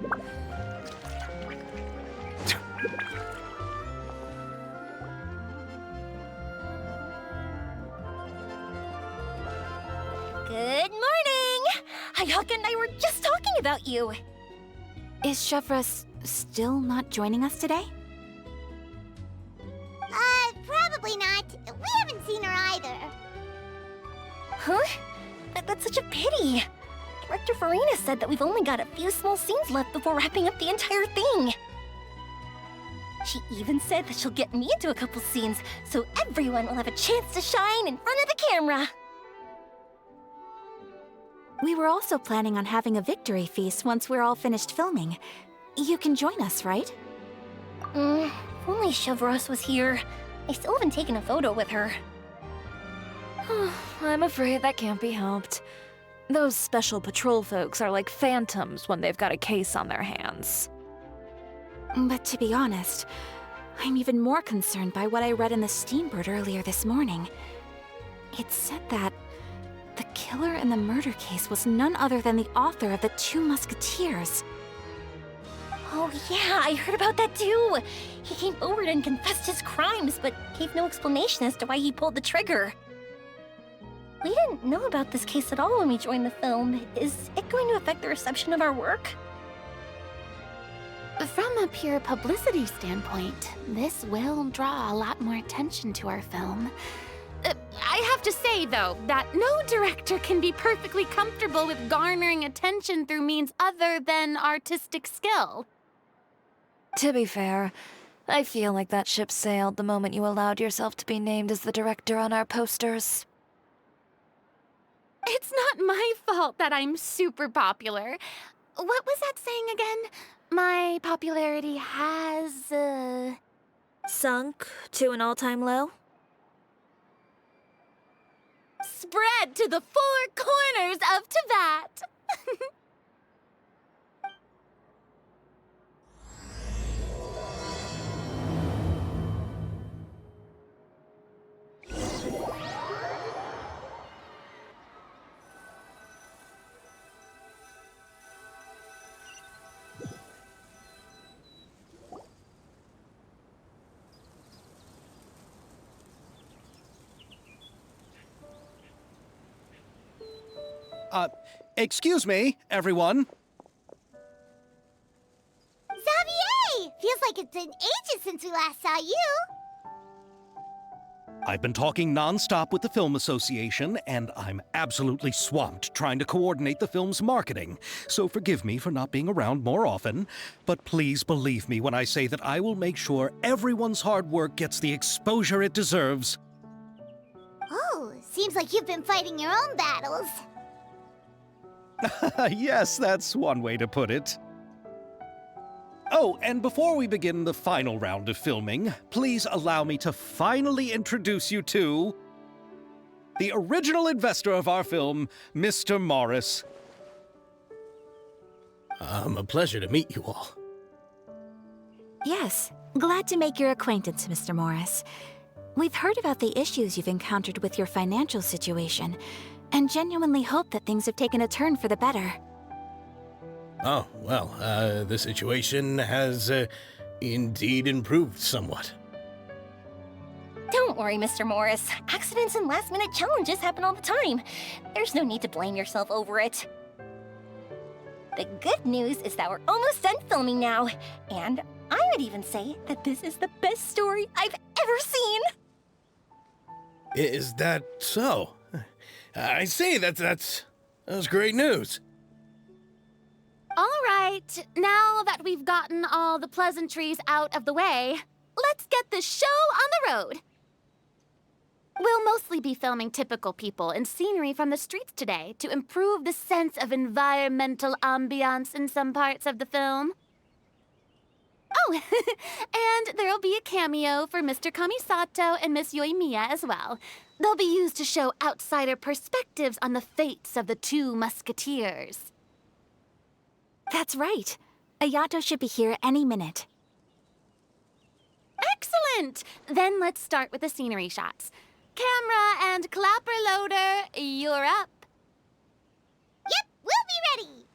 Good morning! Hayaka and I were just talking about you. Is Chevra still not joining us today? Probably not. We haven't seen her either. Huh? That's such a pity. Director Farina said that we've only got a few small scenes left before wrapping up the entire thing. She even said that she'll get me into a couple scenes, so everyone will have a chance to shine in front of the camera. We were also planning on having a victory feast once we're all finished filming. You can join us, right? If only Chevros was here. I still haven't taken a photo with her. I'm afraid that can't be helped. Those special patrol folks are like phantoms when they've got a case on their hands. But to be honest, I'm even more concerned by what I read in the Steambird earlier this morning. It said that the killer in the murder case was none other than the author of the 2 Musketeers. Oh yeah, I heard about that too. He came forward and confessed his crimes, but gave no explanation as to why he pulled the trigger. We didn't know about this case at all when we joined the film. Is it going to affect the reception of our work? From a pure publicity standpoint, this will draw a lot more attention to our film. I have to say, though, that no director can be perfectly comfortable with garnering attention through means other than artistic skill. To be fair, I feel like that ship sailed the moment you allowed yourself to be named as the director on our posters. It's not my fault that I'm super popular. What was that saying again? My popularity has, Sunk to an all-time low? spread to the 4 corners of Teyvat. Excuse me, everyone. Xavier! Feels like it's been ages since we last saw you. I've been talking non-stop with the Film Association, and I'm absolutely swamped trying to coordinate the film's marketing. So forgive me for not being around more often, but please believe me when I say that I will make sure everyone's hard work gets the exposure it deserves. Oh, seems like you've been fighting your own battles. Yes, that's one way to put it. Oh, and before we begin the final round of filming, please allow me to finally introduce you to the original investor of our film, Mr. Morris. A pleasure to meet you all. Yes, glad to make your acquaintance, Mr. Morris. We've heard about the issues you've encountered with your financial situation, and genuinely hope that things have taken a turn for the better. Oh, well, the situation has indeed improved somewhat. Don't worry, Mr. Morris. Accidents and last-minute challenges happen all the time. There's no need to blame yourself over it. The good news is that we're almost done filming now, and I would even say that this is the best story I've ever seen. Is that so? I say that's great news. All right, now that we've gotten all the pleasantries out of the way, let's get the show on the road. We'll mostly be filming typical people and scenery from the streets today to improve the sense of environmental ambiance in some parts of the film. Oh, and there'll be a cameo for Mr. Kamisato and Miss Yoimiya as well. They'll be used to show outsider perspectives on the fates of the 2 Musketeers. That's right. Ayato should be here any minute. Excellent! Then let's start with the scenery shots. Camera and clapper loader, you're up. Yep, we'll be ready.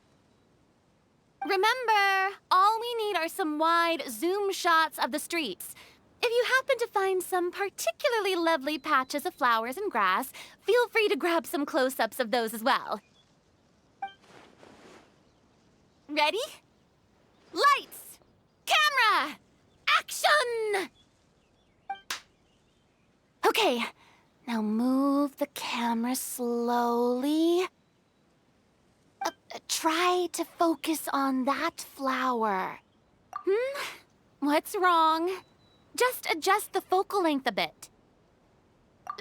Remember, all we need are some wide zoom shots of the streets. If you happen to find some particularly lovely patches of flowers and grass, feel free to grab some close-ups of those as well. Ready? Lights! Camera! Action! Okay, now move the camera slowly. Try to focus on that flower. What's wrong? Just adjust the focal length a bit.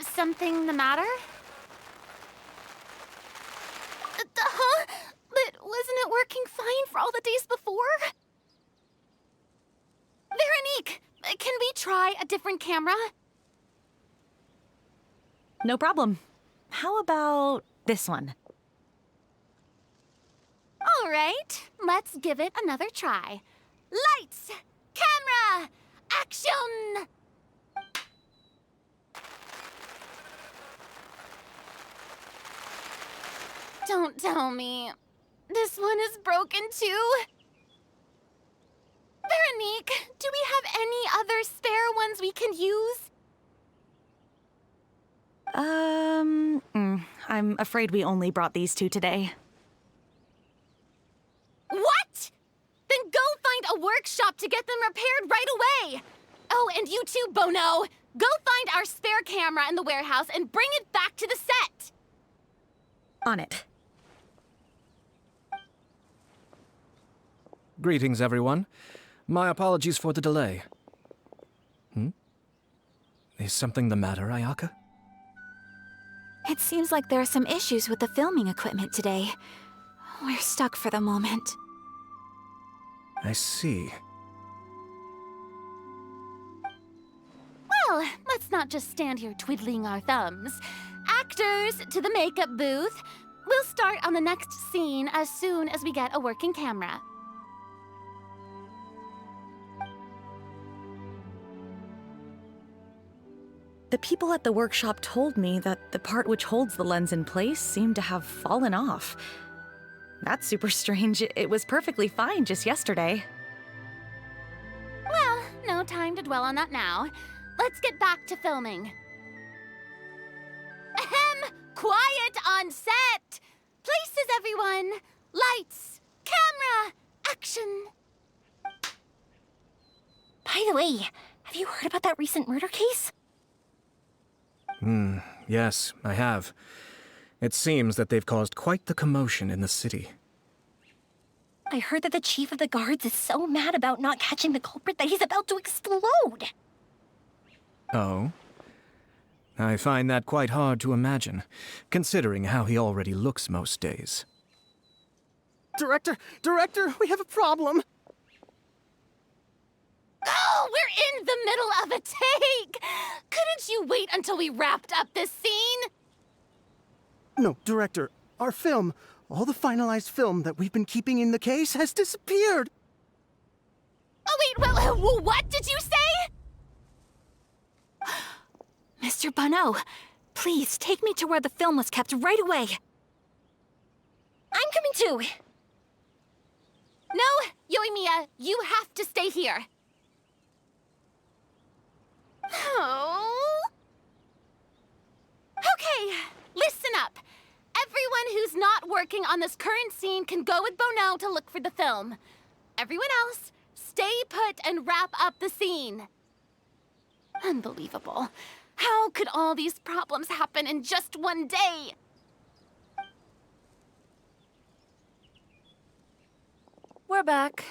Something the matter? Huh? But wasn't it working fine for all the days before? Veronique, can we try a different camera? No problem. How about this one? All right, let's give it another try. Lights! Camera! Action! Don't tell me. This one is broken too? Veronique, do we have any other spare ones we can use? I'm afraid we only brought these two today. What? Then go find a workshop to get them repaired right away. Oh, and you too, Bono. Go find our spare camera in the warehouse and bring it back to the set. On it. Greetings, everyone. My apologies for the delay. Is something the matter, Ayaka? It seems like there are some issues with the filming equipment today. We're stuck for the moment. I see. Well, let's not just stand here twiddling our thumbs. Actors, to the makeup booth. We'll start on the next scene as soon as we get a working camera. The people at the workshop told me that the part which holds the lens in place seemed to have fallen off. That's super strange. It was perfectly fine just yesterday. Well, no time to dwell on that now. Let's get back to filming. Ahem! Quiet on set! Places, everyone! Lights! Camera! Action! By the way, have you heard about that recent murder case? Yes, I have. It seems that they've caused quite the commotion in the city. I heard that the chief of the guards is so mad about not catching the culprit that he's about to explode. Oh? I find that quite hard to imagine, considering how he already looks most days. Director, we have a problem. Oh, we're in the middle of a take! Couldn't you wait until we wrapped up this scene? No, Director, our film, all the finalized film that we've been keeping in the case has disappeared. Oh, wait, what did you say? Mr. Bono, please take me to where the film was kept right away. I'm coming too. No, Yoimiya, you have to stay here. Oh. Okay, listen up. Everyone who's not working on this current scene can go with Bono to look for the film. Everyone else, stay put and wrap up the scene. Unbelievable. How could all these problems happen in just one day? We're back.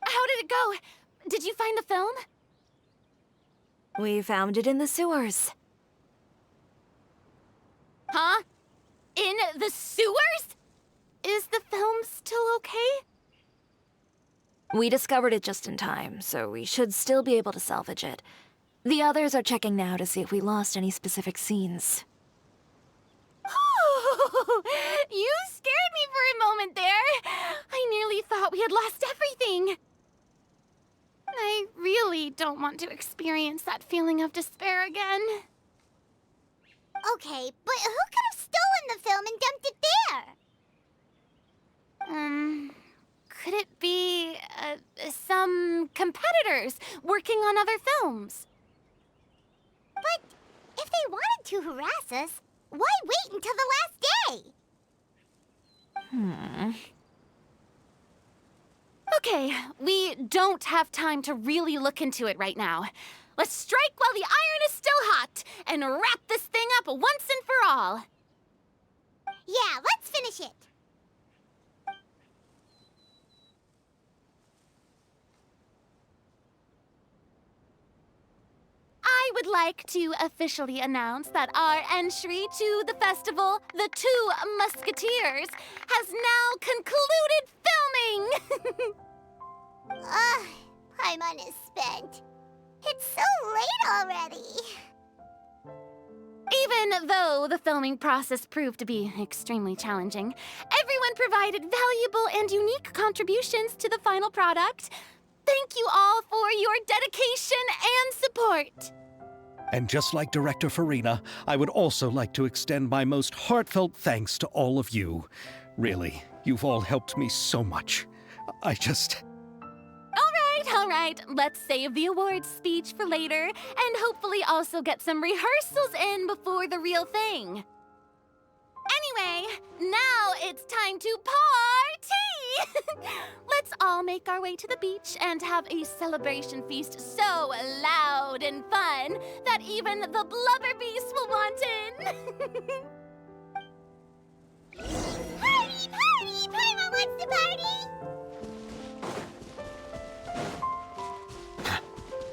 How did it go? Did you find the film? We found it in the sewers. Huh? In the sewers? Is the film still okay? We discovered it just in time, so we should still be able to salvage it. The others are checking now to see if we lost any specific scenes. You scared me for a moment there. I nearly thought we had lost everything. I really don't want to experience that feeling of despair again. Okay, but who could have stolen the film and dumped it there? years, working on other films. But if they wanted to harass us, why wait until the last day? Okay, we don't have time to really look into it right now. Let's strike while the iron is still hot and wrap this thing up once and for all. Yeah, let's finish it. I would like to officially announce that our entry to the festival, The Two Musketeers, has now concluded filming! Paimon is spent. It's so late already. Even though the filming process proved to be extremely challenging, everyone provided valuable and unique contributions to the final product. Thank you all for your dedication and support. And just like Director Farina, I would also like to extend my most heartfelt thanks to all of you. Really, you've all helped me so much. All right, let's save the awards speech for later and hopefully also get some rehearsals in before the real thing. Anyway, now it's time to party! Let's all make our way to the beach and have a celebration feast so loud and fun that even the blubber beast will want in. Party, party! Paimon wants to party!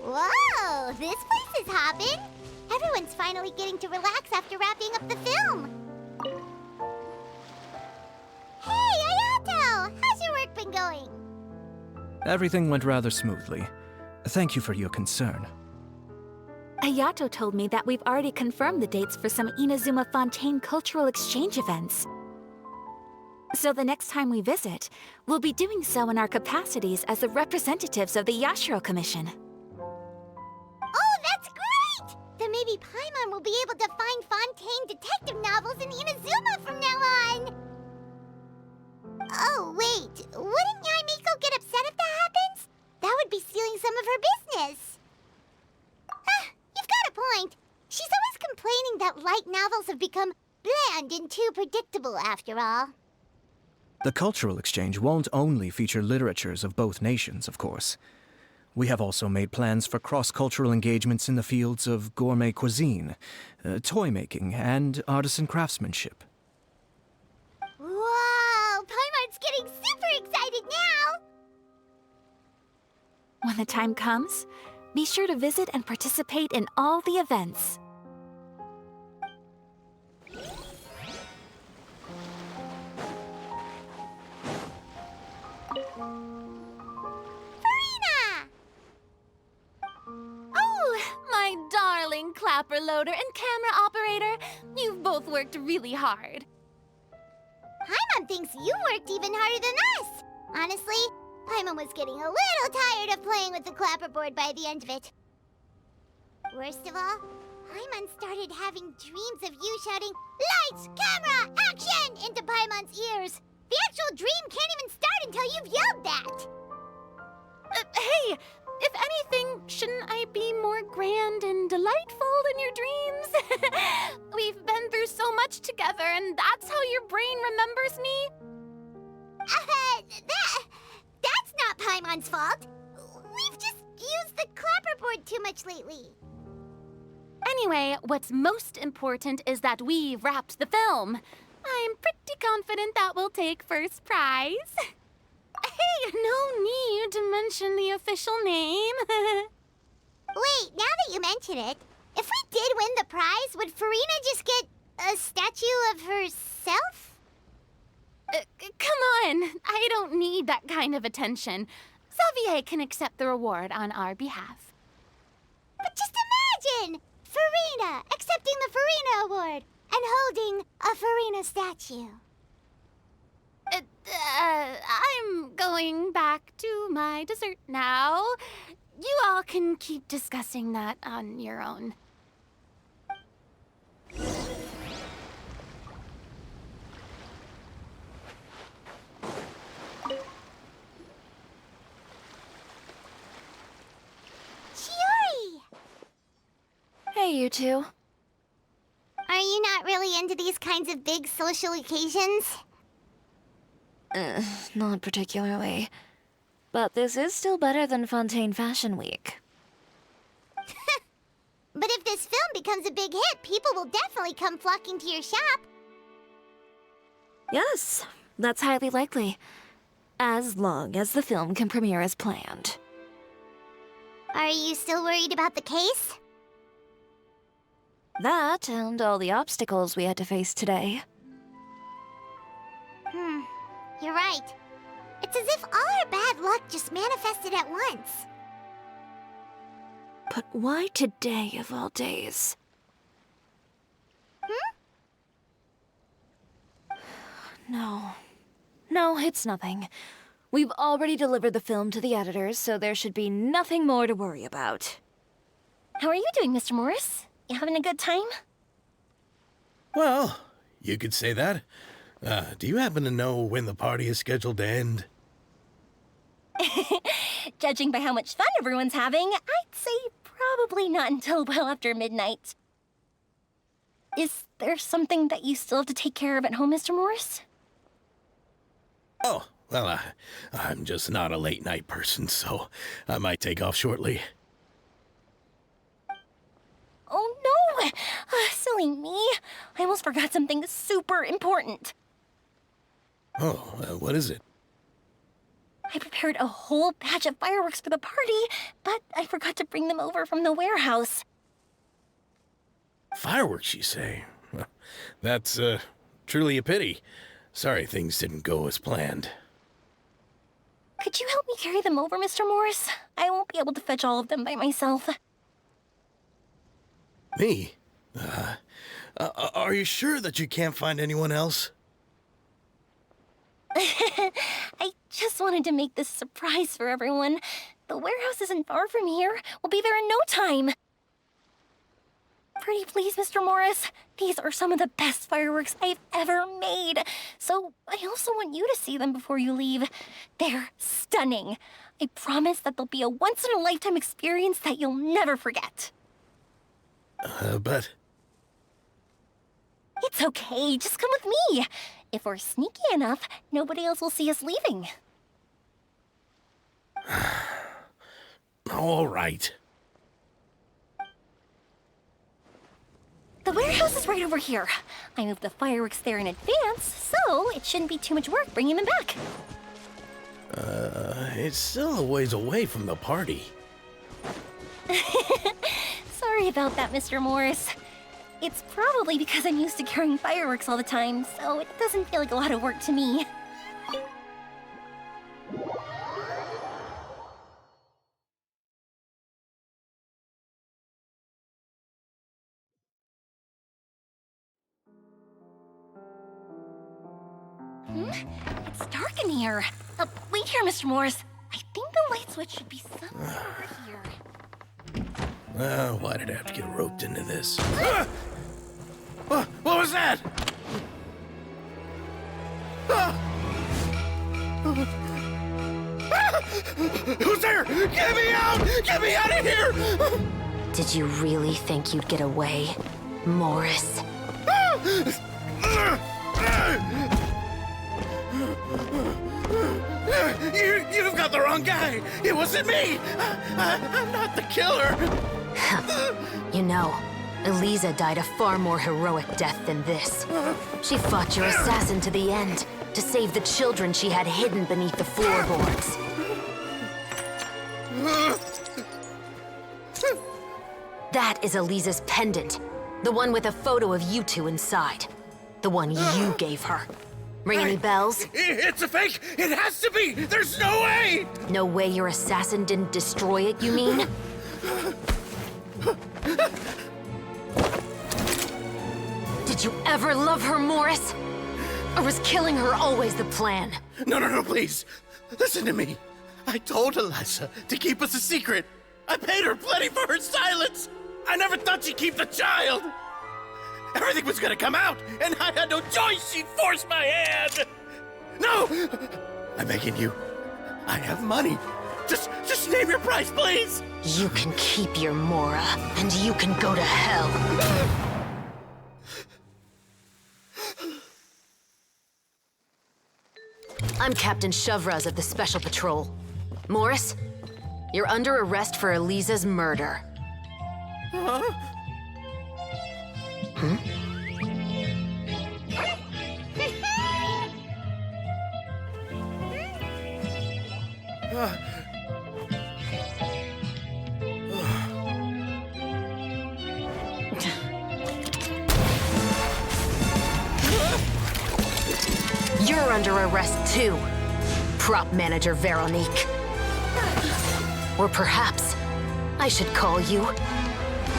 Whoa, this place is hopping. Everyone's finally getting to relax after wrapping up the film. Hey, Ayato! How's your work been going? Everything went rather smoothly. Thank you for your concern. Ayato told me that we've already confirmed the dates for some Inazuma Fontaine cultural exchange events. So the next time we visit, we'll be doing so in our capacities as the representatives of the Yashiro Commission. Oh, that's great! Then maybe Paimon will be able to find Fontaine detective novels in Inazuma from now on! Oh, wait. Wouldn't Yaimiko get upset if that happens? That would be stealing some of her business. You've got a point. She's always complaining that light novels have become bland and too predictable after all. The cultural exchange won't only feature literatures of both nations, of course. We have also made plans for cross-cultural engagements in the fields of gourmet cuisine, toy making, and artisan craftsmanship. Whoa! Paimon's getting super excited now! When the time comes, be sure to visit and participate in all the events. My darling clapper loader and camera operator, you've both worked really hard. Paimon thinks you worked even harder than us. Honestly, Paimon was getting a little tired of playing with the clapperboard by the end of it. Worst of all, Paimon started having dreams of you shouting, "Lights, camera, action!" into Paimon's ears. The actual dream can't even start until you've yelled that. Hey, if anything, shouldn't I be more grand and delightful in your dreams? We've been through so much together, and that's how your brain remembers me? That's not Paimon's fault. We've just used the clapperboard too much lately. Anyway, what's most important is that we've wrapped the film. I'm pretty confident that we'll take first prize. Hey, no need to mention the official name. Wait, now that you mention it, if we did win the prize, would Farina just get a statue of herself? Come on, I don't need that kind of attention. Xavier can accept the reward on our behalf. But just imagine! Farina accepting the Farina Award and holding a Farina statue. I'm going back to my dessert now. You all can keep discussing that on your own. Hey, you two. Are you not really into these kinds of big social occasions? Not particularly. But this is still better than Fontaine Fashion Week. But if this film becomes a big hit, people will definitely come flocking to your shop. Yes, that's highly likely. As long as the film can premiere as planned. Are you still worried about the case? That and all the obstacles we had to face today. You're right. It's as if all our bad luck just manifested at once. But why today of all days? No. No, it's nothing. We've already delivered the film to the editors, so there should be nothing more to worry about. How are you doing, Mr. Morris? You having a good time? Well, you could say that. Do you happen to know when the party is scheduled to end? Judging by how much fun everyone's having, I'd say probably not until well after midnight. Is there something that you still have to take care of at home, Mr. Morris? Oh, well, I'm just not a late night person, so I might take off shortly. Oh no! Silly me. I almost forgot something super important. Oh, what is it? I prepared a whole batch of fireworks for the party, but I forgot to bring them over from the warehouse. Fireworks, you say? Well, that's, truly a pity. Sorry things didn't go as planned. Could you help me carry them over, Mr. Morris? I won't be able to fetch all of them by myself. Me? Are you sure that you can't find anyone else? I just wanted to make this a surprise for everyone. The warehouse isn't far from here. We'll be there in no time. Pretty please, Mr. Morris. These are some of the best fireworks I've ever made. So I also want you to see them before you leave. They're stunning. I promise that they'll be a once-in-a-lifetime experience that you'll never forget. But... It's okay. Just come with me. If we're sneaky enough, nobody else will see us leaving. All right. The warehouse is right over here. I moved the fireworks there in advance, so it shouldn't be too much work bringing them back. It's still a ways away from the party. Sorry about that, Mr. Morris. It's probably because I'm used to carrying fireworks all the time, so it doesn't feel like a lot of work to me. It's dark in here. Wait here, Mr. Morris. I think the light switch should be somewhere over here. Why did I have to get roped into this? What was that? Who's there? Get me out! Get me out of here! Did you really think you'd get away, Morris? You've got the wrong guy. It wasn't me. I'm not the killer. You know, Eliza died a far more heroic death than this. She fought your assassin to the end, to save the children she had hidden beneath the floorboards. That is Eliza's pendant, the one with a photo of you two inside. The one you gave her. Ring any bells? It's a fake! It has to be! There's no way! No way your assassin didn't destroy it, you mean? Did you ever love her, Morris? Or was killing her always the plan? No, please. Listen to me. I told Eliza to keep us a secret. I paid her plenty for her silence. I never thought she'd keep the child. Everything was gonna come out, and I had no choice. She forced my hand. No! I'm begging you. I have money. Just name your price, please! You can keep your Mora, and you can go to hell. I'm Captain Shovraz of the Special Patrol. Morris, you're under arrest for Eliza's murder. Huh? Hmm? You're under arrest too, prop manager Veronique. Or perhaps I should call you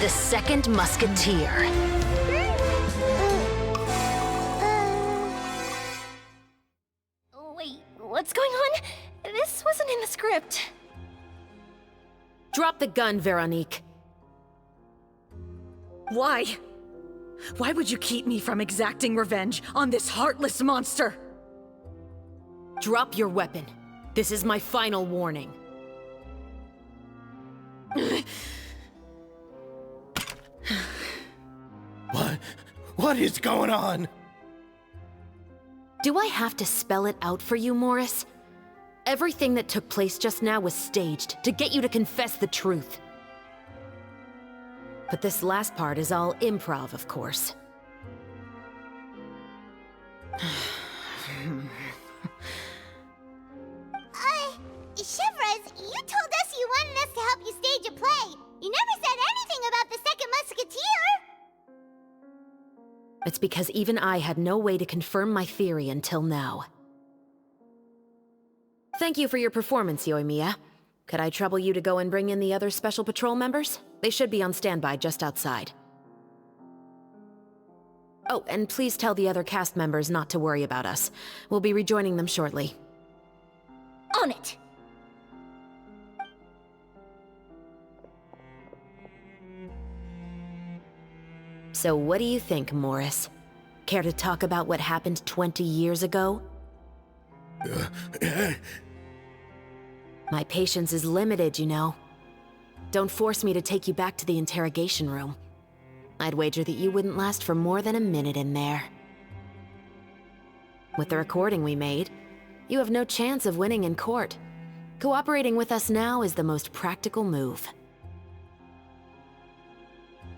the Second Musketeer. Wait, what's going on? This wasn't in the script. Drop the gun, Veronique. Why? Why would you keep me from exacting revenge on this heartless monster? Drop your weapon. This is my final warning. What is going on? Do I have to spell it out for you, Morris? Everything that took place just now was staged to get you to confess the truth. But this last part is all improv, of course. Shivers, you told us you wanted us to help you stage a play. You never said anything about the Second Musketeer. It's because even I had no way to confirm my theory until now. Thank you for your performance, Yoimiya. Could I trouble you to go and bring in the other Special Patrol members? They should be on standby just outside. Oh, and please tell the other cast members not to worry about us. We'll be rejoining them shortly. On it! So what do you think, Morris? Care to talk about what happened 20 years ago? My patience is limited, you know. Don't force me to take you back to the interrogation room. I'd wager that you wouldn't last for more than a minute in there. With the recording we made, you have no chance of winning in court. Cooperating with us now is the most practical move.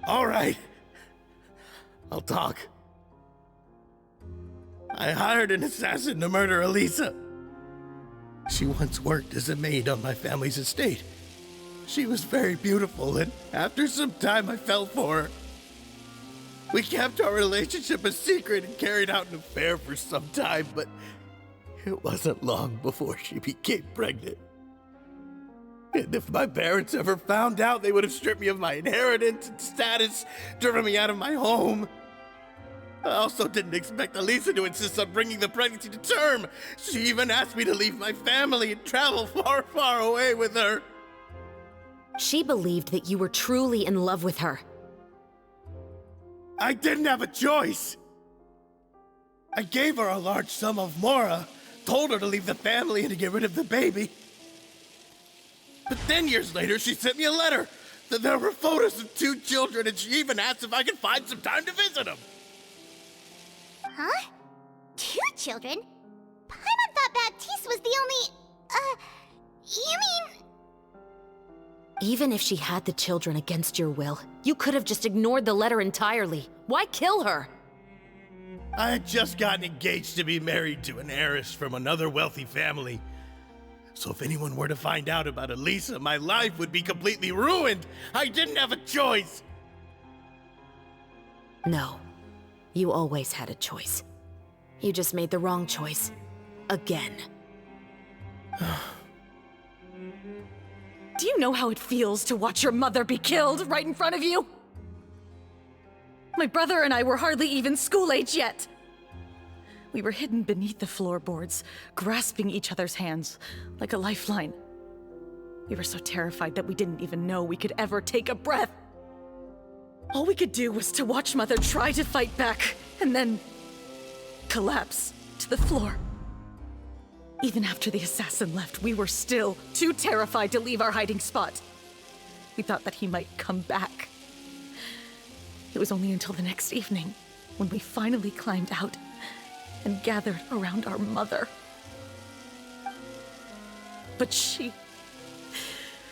All right. I'll talk. I hired an assassin to murder Eliza. She once worked as a maid on my family's estate. She was very beautiful, and after some time I fell for her. We kept our relationship a secret and carried out an affair for some time, but it wasn't long before she became pregnant. And if my parents ever found out, they would have stripped me of my inheritance and status, driven me out of my home. I also didn't expect Eliza to insist on bringing the pregnancy to term. She even asked me to leave my family and travel far, far away with her. She believed that you were truly in love with her. I didn't have a choice. I gave her a large sum of Mora, told her to leave the family and to get rid of the baby. But then years later, she sent me a letter. There were photos of 2 children, and she even asked if I could find some time to visit them. Huh? 2 children? Paimon thought Baptiste was the only... you mean... Even if she had the children against your will, you could have just ignored the letter entirely. Why kill her? I had just gotten engaged to be married to an heiress from another wealthy family. So if anyone were to find out about Eliza, my life would be completely ruined. I didn't have a choice. No. You always had a choice. You just made the wrong choice. Again. Do you know how it feels to watch your mother be killed right in front of you? My brother and I were hardly even school age yet. We were hidden beneath the floorboards, grasping each other's hands like a lifeline. We were so terrified that we didn't even know we could ever take a breath. All we could do was to watch Mother try to fight back, and then collapse to the floor. Even after the assassin left, we were still too terrified to leave our hiding spot. We thought that he might come back. It was only until the next evening when we finally climbed out and gathered around our mother. But she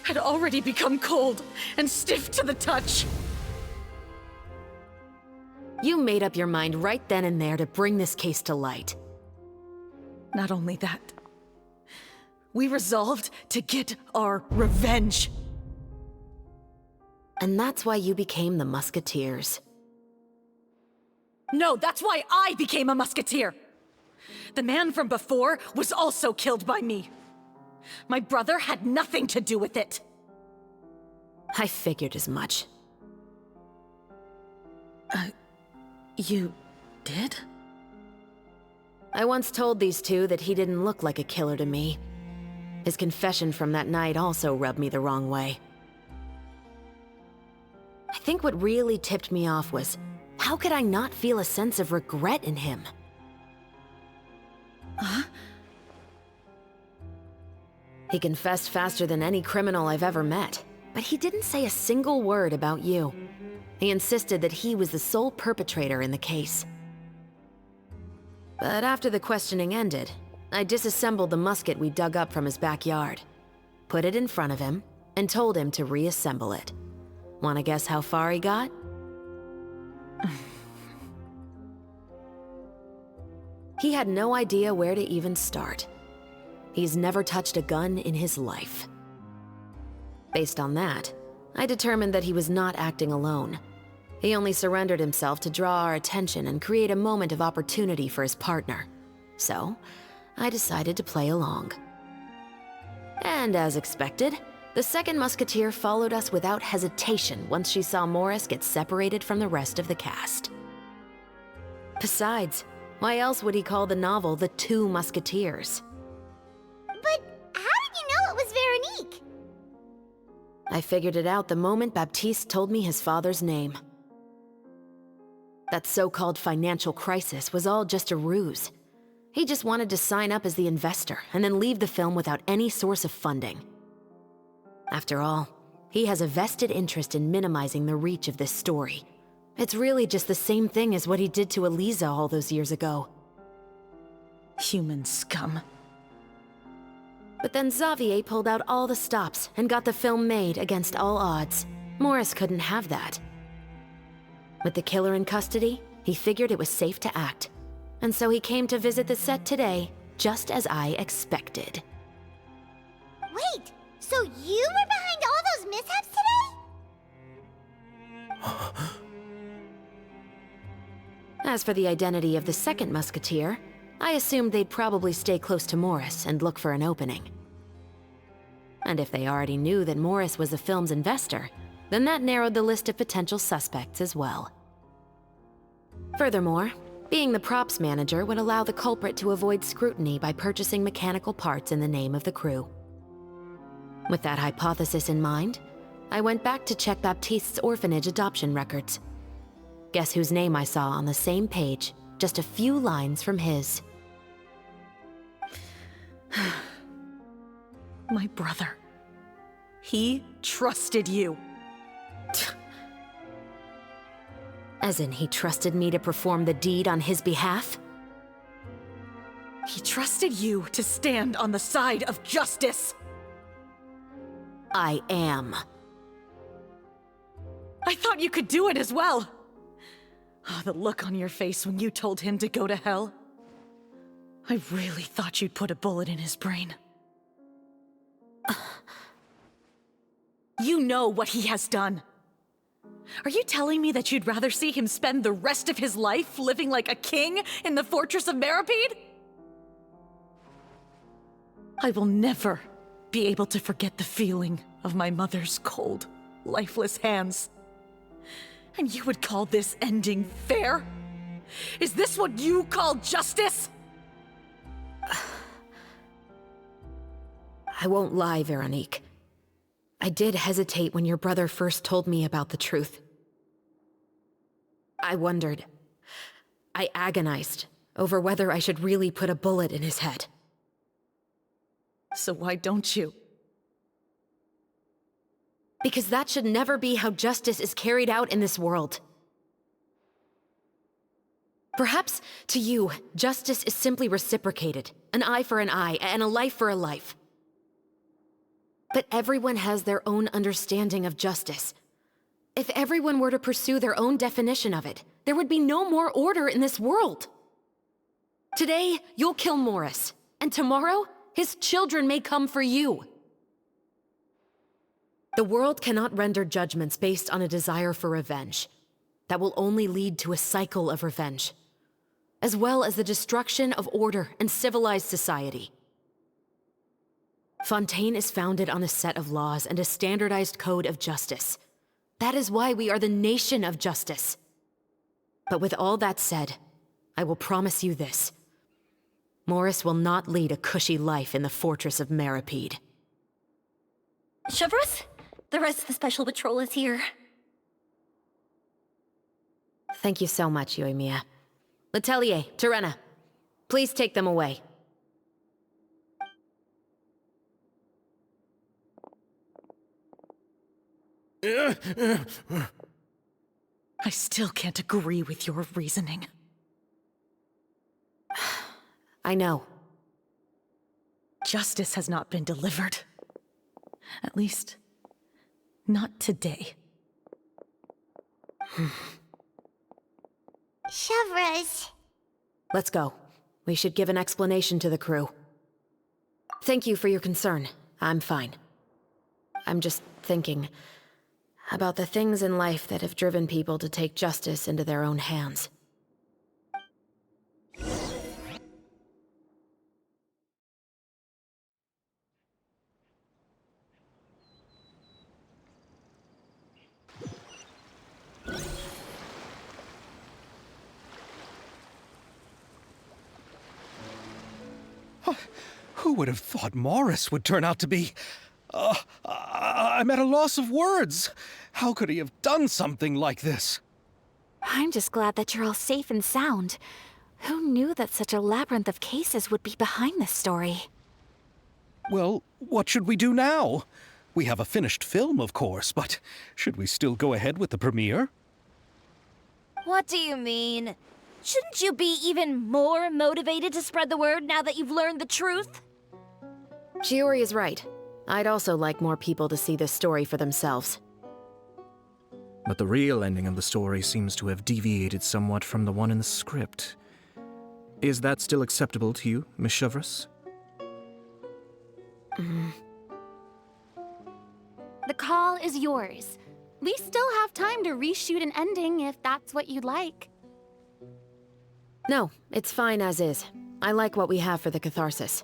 had already become cold and stiff to the touch. You made up your mind right then and there to bring this case to light. Not only that, we resolved to get our revenge. And that's why you became the Musketeers. No, that's why I became a musketeer. The man from before was also killed by me. My brother had nothing to do with it. I figured as much. You did? I once told these two that he didn't look like a killer to me. His confession from that night also rubbed me the wrong way. I think what really tipped me off was, how could I not feel a sense of regret in him? Huh? He confessed faster than any criminal I've ever met, but he didn't say a single word about you. He insisted that he was the sole perpetrator in the case. But after the questioning ended, I disassembled the musket we dug up from his backyard, put it in front of him, and told him to reassemble it. Wanna guess how far he got? He had no idea where to even start. He's never touched a gun in his life. Based on that, I determined that he was not acting alone. He only surrendered himself to draw our attention and create a moment of opportunity for his partner. So, I decided to play along. And as expected, the second musketeer followed us without hesitation once she saw Morris get separated from the rest of the cast. Besides, why else would he call the novel The Two Musketeers? But how did you know it was Veronique? I figured it out the moment Baptiste told me his father's name. That so-called financial crisis was all just a ruse. He just wanted to sign up as the investor and then leave the film without any source of funding. After all, he has a vested interest in minimizing the reach of this story. It's really just the same thing as what he did to Eliza all those years ago. Human scum. But then Xavier pulled out all the stops and got the film made against all odds. Morris couldn't have that. With the killer in custody, he figured it was safe to act. And so he came to visit the set today, just as I expected. Wait, so you were behind all those mishaps today? As for the identity of the second musketeer, I assumed they'd probably stay close to Morris and look for an opening. And if they already knew that Morris was the film's investor, then that narrowed the list of potential suspects as well. Furthermore, being the props manager would allow the culprit to avoid scrutiny by purchasing mechanical parts in the name of the crew. With that hypothesis in mind, I went back to check Baptiste's orphanage adoption records. Guess whose name I saw on the same page, just a few lines from his. My brother. He trusted you. As in, he trusted me to perform the deed on his behalf? He trusted you to stand on the side of justice. I am. I thought you could do it as well. Oh, the look on your face when you told him to go to hell. I really thought you'd put a bullet in his brain. You know what he has done. Are you telling me that you'd rather see him spend the rest of his life living like a king in the fortress of Meripede? I will never be able to forget the feeling of my mother's cold, lifeless hands. And you would call this ending fair? Is this what you call justice? I won't lie, Veronique. I did hesitate when your brother first told me about the truth. I wondered. I agonized over whether I should really put a bullet in his head. So why don't you? Because that should never be how justice is carried out in this world. Perhaps, to you, justice is simply reciprocated. An eye for an eye, and a life for a life. But everyone has their own understanding of justice. If everyone were to pursue their own definition of it, there would be no more order in this world. Today, you'll kill Morris, and tomorrow, his children may come for you. The world cannot render judgments based on a desire for revenge. That will only lead to a cycle of revenge, as well as the destruction of order and civilized society. Fontaine is founded on a set of laws and a standardized code of justice. That is why we are the nation of justice. But with all that said, I will promise you this. Morris will not lead a cushy life in the fortress of Meripede. Chevreuse? The rest of the Special Patrol is here. Thank you so much, Yoimiya. Letelier, Terena, please take them away. I still can't agree with your reasoning. I know. Justice has not been delivered. At least, not today. Chevreuse. Let's go. We should give an explanation to the crew. Thank you for your concern. I'm fine. I'm just thinking about the things in life that have driven people to take justice into their own hands. Who would have thought Morris would turn out to be... I'm at a loss of words. How could he have done something like this? I'm just glad that you're all safe and sound. Who knew that such a labyrinth of cases would be behind this story? Well, what should we do now? We have a finished film, of course, but should we still go ahead with the premiere? What do you mean? Shouldn't you be even more motivated to spread the word now that you've learned the truth? Shiori is right. I'd also like more people to see this story for themselves. But the real ending of the story seems to have deviated somewhat from the one in the script. Is that still acceptable to you, Miss Chevreuse? The call is yours. We still have time to reshoot an ending if that's what you'd like. No, it's fine as is. I like what we have for the catharsis.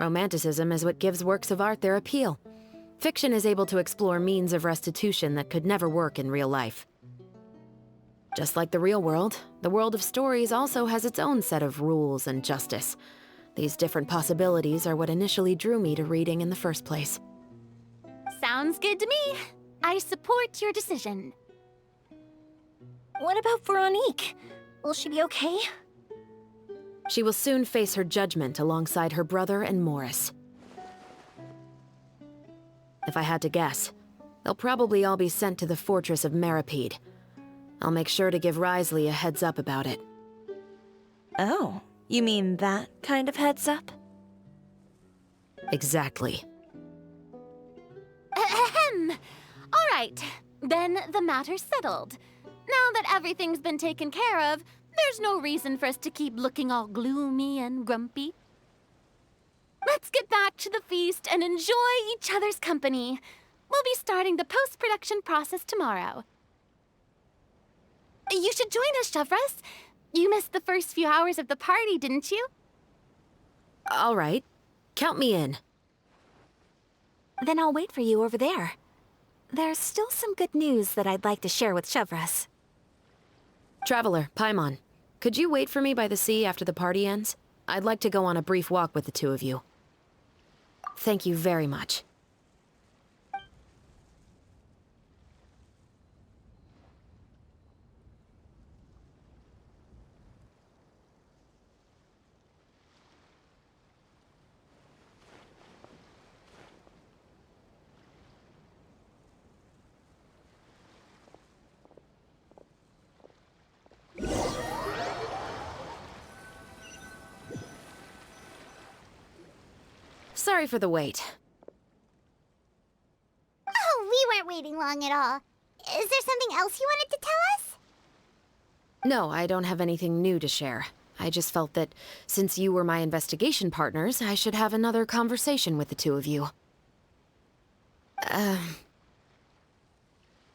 Romanticism is what gives works of art their appeal. Fiction is able to explore means of restitution that could never work in real life. Just like the real world, the world of stories also has its own set of rules and justice. These different possibilities are what initially drew me to reading in the first place. Sounds good to me. I support your decision. What about Veronique? Will she be okay? She will soon face her judgment alongside her brother and Morris. If I had to guess, they'll probably all be sent to the fortress of Meripede. I'll make sure to give Risley a heads up about it. Oh, you mean that kind of heads up? Exactly. Ahem. All right, then the matter's settled. Now that everything's been taken care of, there's no reason for us to keep looking all gloomy and grumpy. Let's get back to the feast and enjoy each other's company. We'll be starting the post-production process tomorrow. You should join us, Chevreuse. You missed the first few hours of the party, didn't you? All right. Count me in. Then I'll wait for you over there. There's still some good news that I'd like to share with Chevreuse. Traveler, Paimon, could you wait for me by the sea after the party ends? I'd like to go on a brief walk with the two of you. Thank you very much. Sorry for the wait. Oh, we weren't waiting long at all. Is there something else you wanted to tell us? No, I don't have anything new to share. I just felt that since you were my investigation partners, I should have another conversation with the two of you.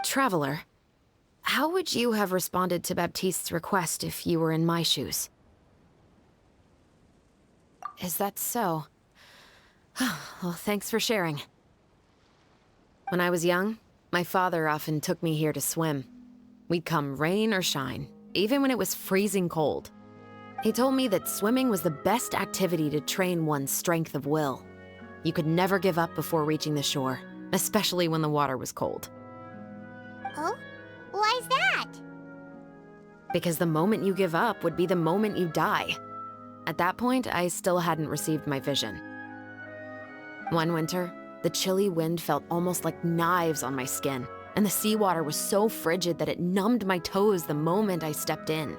Traveler, how would you have responded to Baptiste's request if you were in my shoes? Is that so? Well, thanks for sharing. When I was young, my father often took me here to swim. We'd come rain or shine, even when it was freezing cold. He told me that swimming was the best activity to train one's strength of will. You could never give up before reaching the shore, especially when the water was cold. Oh? Why's that? Because the moment you give up would be the moment you die. At that point, I still hadn't received my vision. One winter, the chilly wind felt almost like knives on my skin, and the seawater was so frigid that it numbed my toes the moment I stepped in.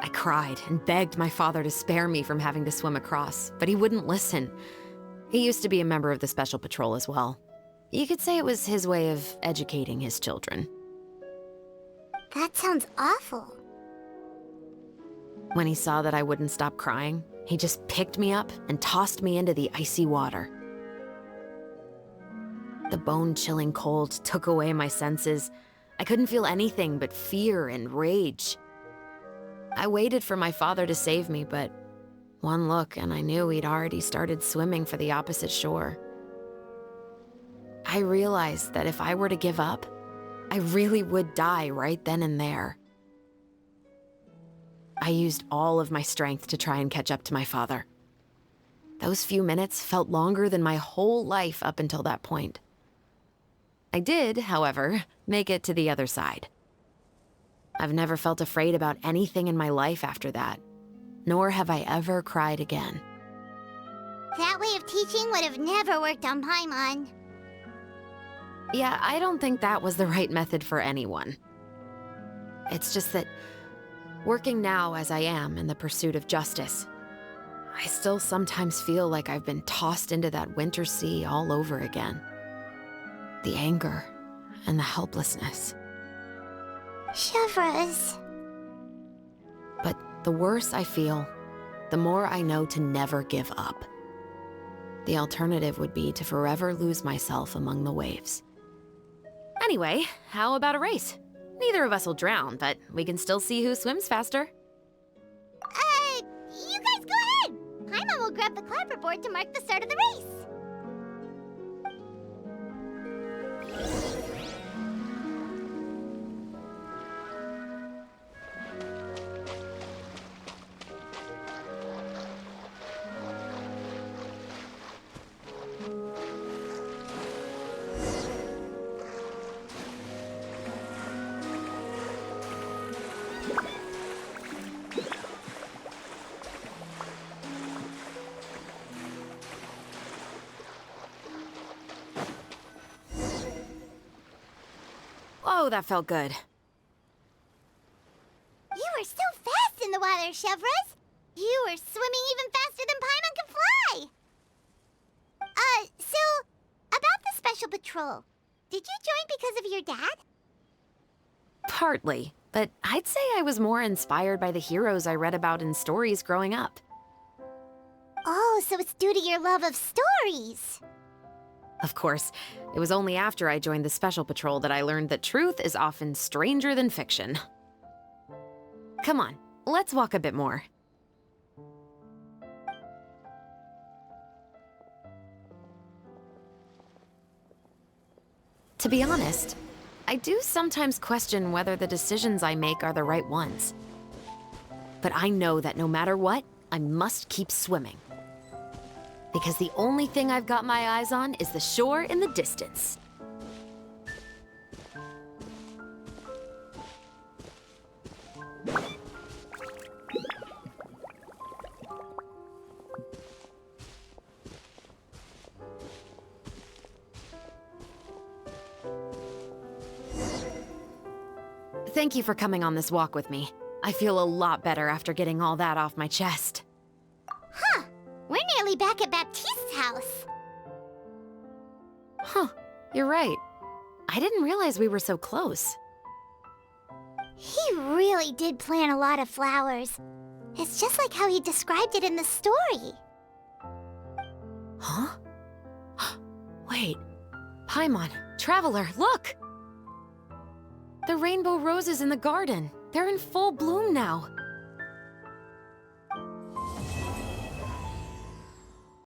I cried and begged my father to spare me from having to swim across, but he wouldn't listen. He used to be a member of the Special Patrol as well. You could say it was his way of educating his children. That sounds awful. When he saw that I wouldn't stop crying, he just picked me up and tossed me into the icy water. The bone-chilling cold took away my senses. I couldn't feel anything but fear and rage. I waited for my father to save me, but one look and I knew he'd already started swimming for the opposite shore. I realized that if I were to give up, I really would die right then and there. I used all of my strength to try and catch up to my father. Those few minutes felt longer than my whole life up until that point. I did, however, make it to the other side. I've never felt afraid about anything in my life after that, nor have I ever cried again. That way of teaching would have never worked on Paimon. Yeah, I don't think that was the right method for anyone. It's just that, working now as I am in the pursuit of justice, I still sometimes feel like I've been tossed into that winter sea all over again. The anger and the helplessness. Chevreuse. But the worse I feel, the more I know to never give up. The alternative would be to forever lose myself among the waves. Anyway, how about a race? Neither of us will drown, but we can still see who swims faster. You guys go ahead! Paimon will grab the clapperboard to mark the start of the race. Oh, that felt good. You were so fast in the water, Chevreuse! You were swimming even faster than Paimon can fly! So, about the Special Patrol, did you join because of your dad? Partly, but I'd say I was more inspired by the heroes I read about in stories growing up. Oh, so it's due to your love of stories! Of course, it was only after I joined the Special Patrol that I learned that truth is often stranger than fiction. Come on, let's walk a bit more. To be honest, I do sometimes question whether the decisions I make are the right ones. But I know that no matter what, I must keep swimming. Because the only thing I've got my eyes on is the shore in the distance. Thank you for coming on this walk with me. I feel a lot better after getting all that off my chest. Huh. We're nearly back at Baptiste's house. Huh, you're right. I didn't realize we were so close. He really did plant a lot of flowers. It's just like how he described it in the story. Huh? Wait. Paimon, Traveler, look! The rainbow roses in the garden. They're in full bloom now.